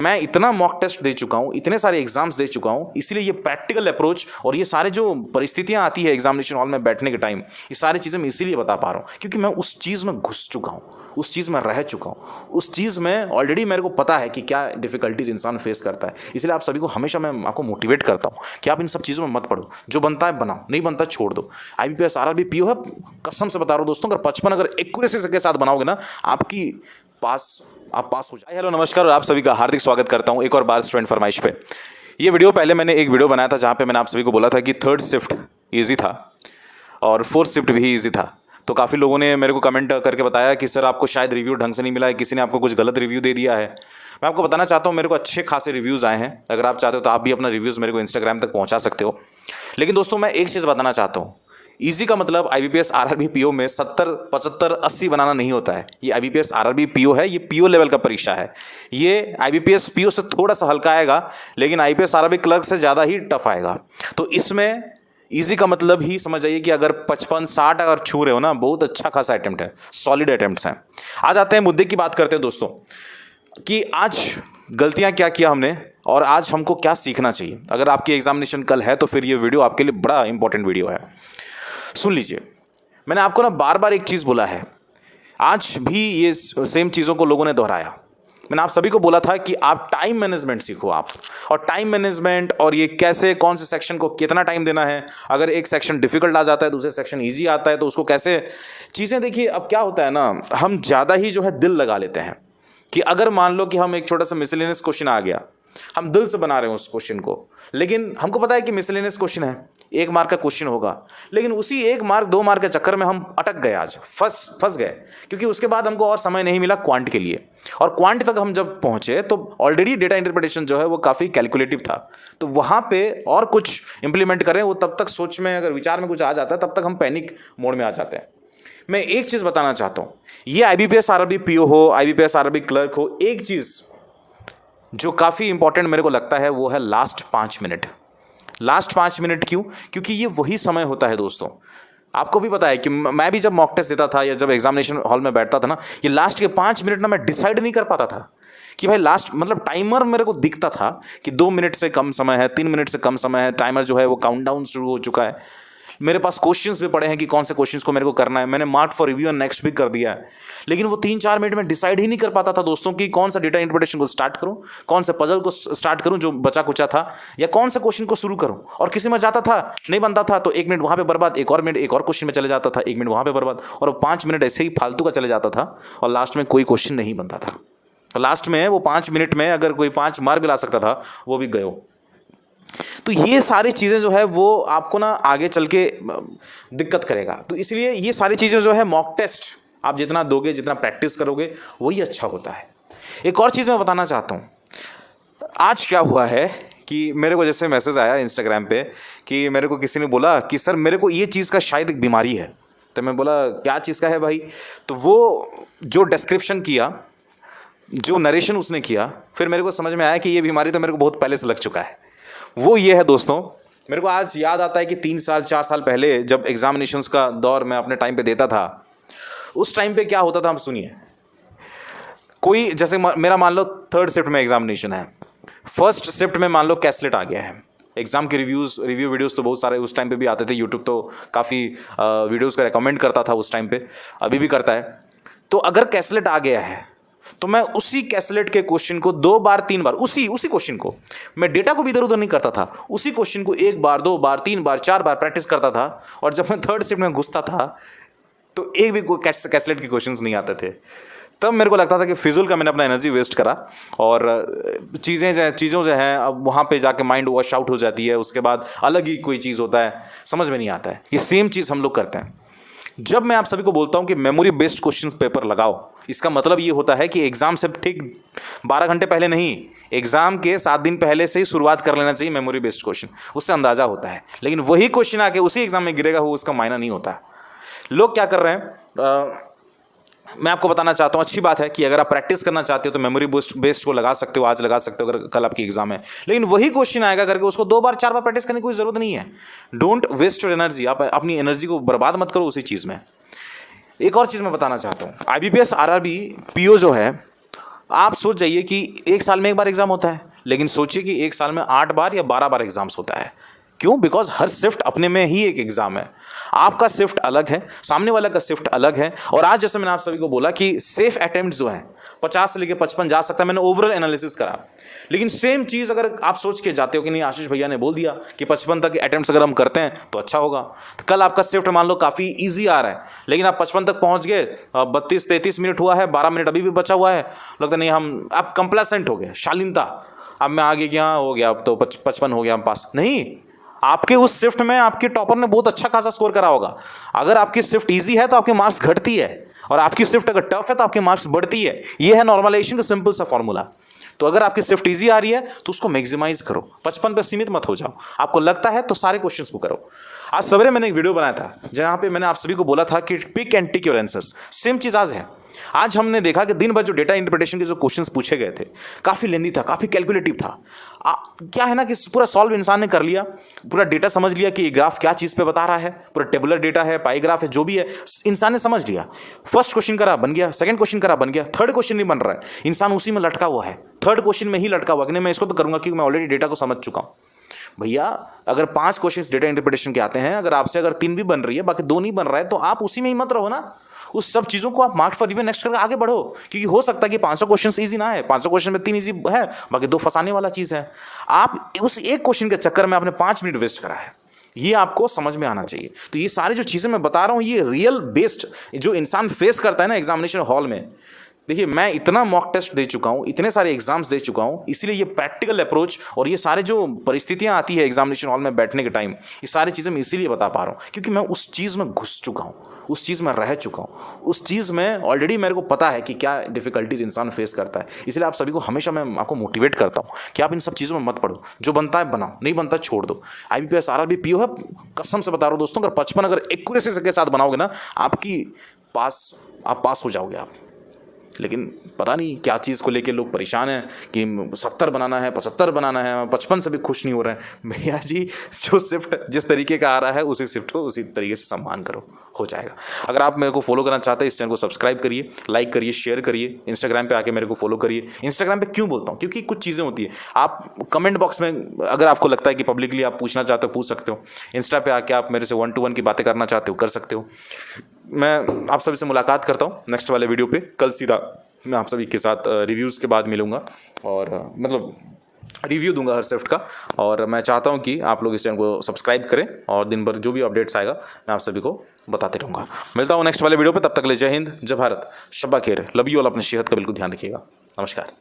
मैं इतना mock test दे चुका हूँ, इतने सारे एग्जाम्स दे चुका हूँ, इसीलिए ये प्रैक्टिकल अप्रोच और ये सारे जो परिस्थितियाँ आती है एग्जामिनेशन हॉल में बैठने के टाइम, ये सारी चीज़ें मैं इसीलिए बता पा रहा हूँ क्योंकि मैं उस चीज़ में घुस चुका हूँ, उस चीज़ में रह चुका हूँ, उस चीज़ में ऑलरेडी मेरे को पता है कि क्या डिफिकल्टीज इंसान फेस करता है। इसलिए आप सभी को हमेशा मैं आपको मोटिवेट करता हूँ कि आप इन सब चीज़ों में मत पढ़ो, जो बनता है बनाओ, नहीं बनता छोड़ दो। IBPS RRB PO है, कसम से बता रहा हूँ दोस्तों, अगर 55 अगर एक्यूरेसी के साथ बनाओगे ना आप पास हो जाए। हेलो नमस्कार और आप सभी का हार्दिक स्वागत करता हूं एक और बार स्टूडेंट फरमाइश पे। ये वीडियो पहले मैंने एक वीडियो बनाया था जहां पे मैंने आप सभी को बोला था कि 3rd शिफ्ट ईजी था और 4th शिफ्ट भी ईजी था। तो काफ़ी लोगों ने मेरे को कमेंट करके बताया कि सर आपको शायद रिव्यू ढंग से नहीं मिला है, किसी ने आपको कुछ गलत रिव्यू दे दिया है। मैं आपको बताना चाहता हूँ मेरे को अच्छे खासे रिव्यूज़ आए हैं। अगर आप चाहते हो तो आप भी अपना रिव्यूज़ मेरे को इंस्टाग्राम तक पहुँचा सकते हो। लेकिन दोस्तों मैं एक चीज़ बताना चाहता हूँ, इजी का मतलब IBPS RRB PO में 70, 75, 80 बनाना नहीं होता है। ये IBPS RRB PO है, ये PO लेवल का परीक्षा है। ये IBPS PO से थोड़ा सा हल्का आएगा, लेकिन IBPS RRB क्लर्क से ज़्यादा ही टफ आएगा। तो इसमें इजी का मतलब ही समझ जाइए कि अगर 55, 60 अगर छू रहे हो ना, बहुत अच्छा खासा अटेम्प्ट है, सॉलिड अटेम्प्ट्स हैं। आज आते हैं मुद्दे की बात करते हैं दोस्तों कि आज गलतियाँ क्या किया हमने और आज हमको क्या सीखना चाहिए। अगर आपकी एग्जामिनेशन कल है तो फिर ये वीडियो आपके लिए बड़ा इंपॉर्टेंट वीडियो है। सुन लीजिए, मैंने आपको ना बार बार एक चीज़ बोला है, आज भी ये सेम चीज़ों को लोगों ने दोहराया। मैंने आप सभी को बोला था कि आप टाइम मैनेजमेंट सीखो आप, और टाइम मैनेजमेंट और ये कैसे कौन से सेक्शन को कितना टाइम देना है, अगर एक सेक्शन डिफिकल्ट आ जाता है दूसरे सेक्शन इजी आता है तो उसको कैसे चीज़ें। देखिए अब क्या होता है ना, हम ज़्यादा ही जो है दिल लगा लेते हैं कि अगर मान लो कि हम एक छोटा सा मिसलेनियस क्वेश्चन आ गया, हम दिल से बना रहे हैं उस क्वेश्चन को, लेकिन हमको पता है कि मिसलेनियस क्वेश्चन है, 1 मार्क का क्वेश्चन होगा, लेकिन उसी 1 मार्क 2 मार्क के चक्कर में हम अटक गए, आज फंस गए, क्योंकि उसके बाद हमको और समय नहीं मिला क्वांट के लिए। और क्वांट तक हम जब पहुंचे तो ऑलरेडी डेटा इंटरप्रिटेशन जो है वो काफ़ी कैलकुलेटिव था, तो वहाँ पे और कुछ इंप्लीमेंट करें वो तब तक सोच में अगर विचार में कुछ आ जाता है तब तक हम पैनिक मोड में आ जाते हैं। मैं एक चीज़ बताना चाहता हूँ, ये IBPS RRB PO हो, IBPS RRB क्लर्क हो, एक चीज़ जो काफ़ी इंपॉर्टेंट मेरे को लगता है वो है लास्ट 5 मिनट। लास्ट 5 मिनट क्यों? क्योंकि ये वही समय होता है दोस्तों, आपको भी पता है कि मैं भी जब मॉक टेस्ट देता था या जब एग्जामिनेशन हॉल में बैठता था ना, ये लास्ट के 5 मिनट ना मैं डिसाइड नहीं कर पाता था कि भाई लास्ट, मतलब टाइमर मेरे को दिखता था कि 2 मिनट से कम समय है, 3 मिनट से कम समय है, टाइमर जो है वो काउंटडाउन शुरू हो चुका है। मेरे पास क्वेश्चंस भी पड़े हैं कि कौन से क्वेश्चंस को मेरे को करना है, मैंने मार्क फॉर रिव्यू और नेक्स्ट भी कर दिया है, लेकिन वो 3-4 मिनट में डिसाइड ही नहीं कर पाता था दोस्तों कि कौन सा डेटा इंटरप्रिटेशन को स्टार्ट करूं, कौन से पजल को स्टार्ट करूं जो बचा कुचा था, या कौन से क्वेश्चन को शुरू करूं। और किसी में जाता था नहीं बनता था तो 1 मिनट वहां पे बर्बाद, एक और मिनट एक और क्वेश्चन में चले जाता था, 1 मिनट वहां पे बर्बाद, और 5 मिनट ऐसे ही फालतू का चले जाता था और लास्ट में कोई क्वेश्चन नहीं बनता था। लास्ट में वो 5 मिनट में अगर कोई 5 मार्क भी ला सकता था वो भी गए। तो ये सारी चीज़ें जो है वो आपको ना आगे चल के दिक्कत करेगा। तो इसलिए ये सारी चीज़ें जो है मॉक टेस्ट आप जितना दोगे, जितना प्रैक्टिस करोगे वही अच्छा होता है। एक और चीज़ मैं बताना चाहता हूँ, आज क्या हुआ है कि मेरे को जैसे मैसेज आया इंस्टाग्राम पे कि मेरे को किसी ने बोला कि सर मेरे को ये चीज़ का शायद एक बीमारी है। तो मैं बोला क्या चीज़ का है भाई? तो वो जो डिस्क्रिप्शन किया, जो नरेशन उसने किया, फिर मेरे को समझ में आया कि ये बीमारी तो मेरे को बहुत पहले से लग चुका है। वो ये है दोस्तों, मेरे को आज याद आता है कि 3 साल 4 साल पहले जब एग्जामिनेशंस का दौर मैं अपने टाइम पे देता था, उस टाइम पे क्या होता था हम सुनिए। कोई जैसे मेरा मान लो 3rd शिफ्ट में एग्जामिनेशन है, 1st शिफ्ट में मान लो कैसलेट आ गया है, एग्जाम के रिव्यू वीडियोस तो बहुत सारे उस टाइम पे भी आते थे, यूट्यूब तो काफ़ी वीडियोस का रिकमेंड करता था उस टाइम पे, अभी भी करता है। तो अगर कैसलेट आ गया है तो मैं उसी कैसलेट के क्वेश्चन को 2 बार 3 बार, उसी क्वेश्चन को, मैं डेटा को भी इधर उधर नहीं करता था, उसी क्वेश्चन को 1 बार 2 बार 3 बार 4 बार प्रैक्टिस करता था। और जब मैं 3rd शिफ्ट में घुसता था तो एक भी कैसलेट के क्वेश्चंस नहीं आते थे। तब मेरे को लगता था कि फिजूल का मैंने अपना एनर्जी वेस्ट करा, और चीज़ों जो हैं अब वहाँ पे जाके माइंड वॉश आउट हो जाती है, उसके बाद अलग ही कोई चीज़ होता है, समझ में नहीं आता है। ये सेम चीज़ हम लोग करते हैं। जब मैं आप सभी को बोलता हूं कि मेमोरी बेस्ड क्वेश्चंस पेपर लगाओ, इसका मतलब ये होता है कि एग्जाम से ठीक 12 घंटे पहले नहीं, एग्जाम के 7 दिन पहले से ही शुरुआत कर लेना चाहिए मेमोरी बेस्ड क्वेश्चन, उससे अंदाजा होता है। लेकिन वही क्वेश्चन आके उसी एग्जाम में गिरेगा वो उसका मायना नहीं होता। लोग क्या कर रहे हैं, मैं आपको बताना चाहता हूँ, अच्छी बात है कि अगर आप प्रैक्टिस करना चाहते हो तो मेमोरी बेस्ड को लगा सकते हो, आज लगा सकते हो अगर कल आपकी एग्जाम है, लेकिन वही क्वेश्चन आएगा करके उसको 2 बार 4 बार प्रैक्टिस करने की कोई ज़रूरत नहीं है। डोंट वेस्ट योर एनर्जी, आप अपनी एनर्जी को बर्बाद मत करो उसी चीज़ में। एक और चीज़ मैं बताना चाहता हूँ, IBPS RRB PO जो है आप सोच जाइए कि एक साल में एक बार एग्जाम होता है, लेकिन सोचिए कि एक साल में 8 बार या 12 बार एग्जाम्स होता है। क्यों? बिकॉज हर शिफ्ट अपने में ही एक एग्जाम है। आपका शिफ्ट अलग है, सामने वाला का शिफ्ट अलग है। और आज जैसे मैंने आप सभी को बोला कि सेफ अटेम्प्ट जो है 50 से लेकर 55 जा सकता है, मैंने ओवरऑल एनालिसिस करा। लेकिन सेम चीज़ अगर आप सोच के जाते हो कि नहीं, आशीष भैया ने बोल दिया कि 55 तक अटेम्प्ट्स अगर हम करते हैं तो अच्छा होगा, तो कल आपका शिफ्ट मान लो काफ़ी ईजी आ रहा है, लेकिन आप 55 तक पहुंच गए, 32-33 मिनट हुआ है, 12 मिनट अभी भी बचा हुआ है, लगता नहीं हम आप कंप्लेसेंट हो गए, शालीनता, अब मैं आगे क्या हो गया, अब तो 55 हो गया, हम पास नहीं। आपके उस शिफ्ट में आपके टॉपर ने बहुत अच्छा खासा स्कोर करा होगा। अगर आपकी शिफ्ट इजी है तो आपके मार्क्स घटती है, और आपकी शिफ्ट अगर टफ है तो आपके मार्क्स बढ़ती है। ये है नॉर्मलाइजेशन का सिंपल सा फॉर्मूला। तो अगर आपकी शिफ्ट इजी आ रही है तो उसको मैक्सिमाइज करो, 55 पे सीमित मत हो जाओ। आपको लगता है तो सारे क्वेश्चंस को करो। आज सवेरे मैंने एक वीडियो बनाया था जहां पे मैंने आप सभी को बोला था कि pick and tick your answers. Same चीज आज है। आज हमने देखा कि दिन भर जो डेटा इंटरप्रिटेशन के जो क्वेश्चंस पूछे गए थे, काफ़ी लेंदी था, काफ़ी कैलकुलेटिव था। क्या है ना कि पूरा सॉल्व इंसान ने कर लिया, पूरा डेटा समझ लिया कि ये ग्राफ क्या चीज़ पे बता रहा है, पूरा टेबुलर डेटा है, पाई ग्राफ है, जो भी है इंसान ने समझ लिया। फर्स्ट क्वेश्चन करा बन गया, सेकंड क्वेश्चन करा बन गया, थर्ड क्वेश्चन नहीं बन रहा है, इंसान उसी में लटका हुआ है, थर्ड क्वेश्चन में ही लटका हुआ कि नहीं मैं इसको तो करूँगा क्योंकि मैं ऑलरेडी डेटा को समझ चुका हूँ। भैया अगर 5 क्वेश्चन डेटा इंटरप्रिटेशन के आते हैं, अगर आपसे अगर 3 भी बन रही है, बाकी 2 नहीं बन रहा है, तो आप उसी में ही मत रहो ना। उस सब चीज़ों को आप मार्क फॉर रिव्यू नेक्स्ट करके आगे बढ़ो, क्योंकि हो सकता है कि 500 क्वेश्चन इजी ना है, 500 क्वेश्चन में 3 इजी है, बाकी 2 फंसाने वाला चीज़ है। आप उस एक क्वेश्चन के चक्कर में आपने 5 मिनट वेस्ट करा है, ये आपको समझ में आना चाहिए। तो ये सारी जो चीज़ें मैं बता रहा हूँ, ये रियल बेस्ड जो इंसान फेस करता है ना एग्जामिनेशन हॉल में। देखिए मैं इतना मॉक टेस्ट दे चुका हूँ, इतने सारे एग्जाम्स दे चुका हूँ, इसलिए ये प्रैक्टिकल अप्रोच और ये सारे जो परिस्थितियाँ आती है एग्जामिनेशन हॉल में बैठने के टाइम, ये सारी चीज़ें मैं इसीलिए बता पा रहा हूँ क्योंकि मैं उस चीज़ में घुस चुका हूँ, उस चीज़ में रह चुका हूँ, उस चीज़ में ऑलरेडी मेरे को पता है कि क्या डिफिकल्टीज इंसान फेस करता है। इसलिए आप सभी को हमेशा मैं आपको मोटिवेट करता हूँ कि आप इन सब चीज़ों में मत पढ़ो, जो बनता है बनाओ, नहीं बनता छोड़ दो। IBPS RRB PO है, कसम से बता रहा हूँ दोस्तों, अगर 55 अगर एक्यूरेसी के साथ बनाओगे ना, आपकी आप पास हो जाओगे आप। लेकिन पता नहीं क्या चीज़ को लेके लोग परेशान हैं कि 70 बनाना है, 75 बनाना है, 55 से भी खुश नहीं हो रहे हैं। भैया जी जो शिफ्ट जिस तरीके का आ रहा है उसी शिफ्ट को उसी तरीके से सम्मान करो, हो जाएगा। अगर आप मेरे को फॉलो करना चाहते हैं, इस चैनल को सब्सक्राइब करिए, लाइक करिए, शेयर करिए, इंस्टाग्राम पे आके मेरे को फॉलो करिए। इंस्टाग्राम पे क्यों बोलता हूँ? क्योंकि कुछ चीज़ें होती है, आप कमेंट बॉक्स में अगर आपको लगता है कि पब्लिकली आप पूछना चाहते हो पूछ सकते हो। इंस्टा पे आके आप मेरे से 1 to 1 की बातें करना चाहते हो कर सकते हो। मैं आप सभी से मुलाकात करता हूँ नेक्स्ट वाले वीडियो पे। कल सीधा मैं आप सभी के साथ रिव्यूज़ के बाद मिलूँगा और मतलब रिव्यू दूंगा हर शिफ्ट का। और मैं चाहता हूं कि आप लोग इस चैनल को सब्सक्राइब करें और दिन भर जो भी अपडेट्स आएगा मैं आप सभी को बताते रहूँगा। मिलता हूं नेक्स्ट वाले वीडियो पे, तब तक के लिए जय हिंद, जय भारत, शब्बा खैर, लव यू ऑल। अपनी सेहत का बिल्कुल ध्यान रखिएगा। नमस्कार।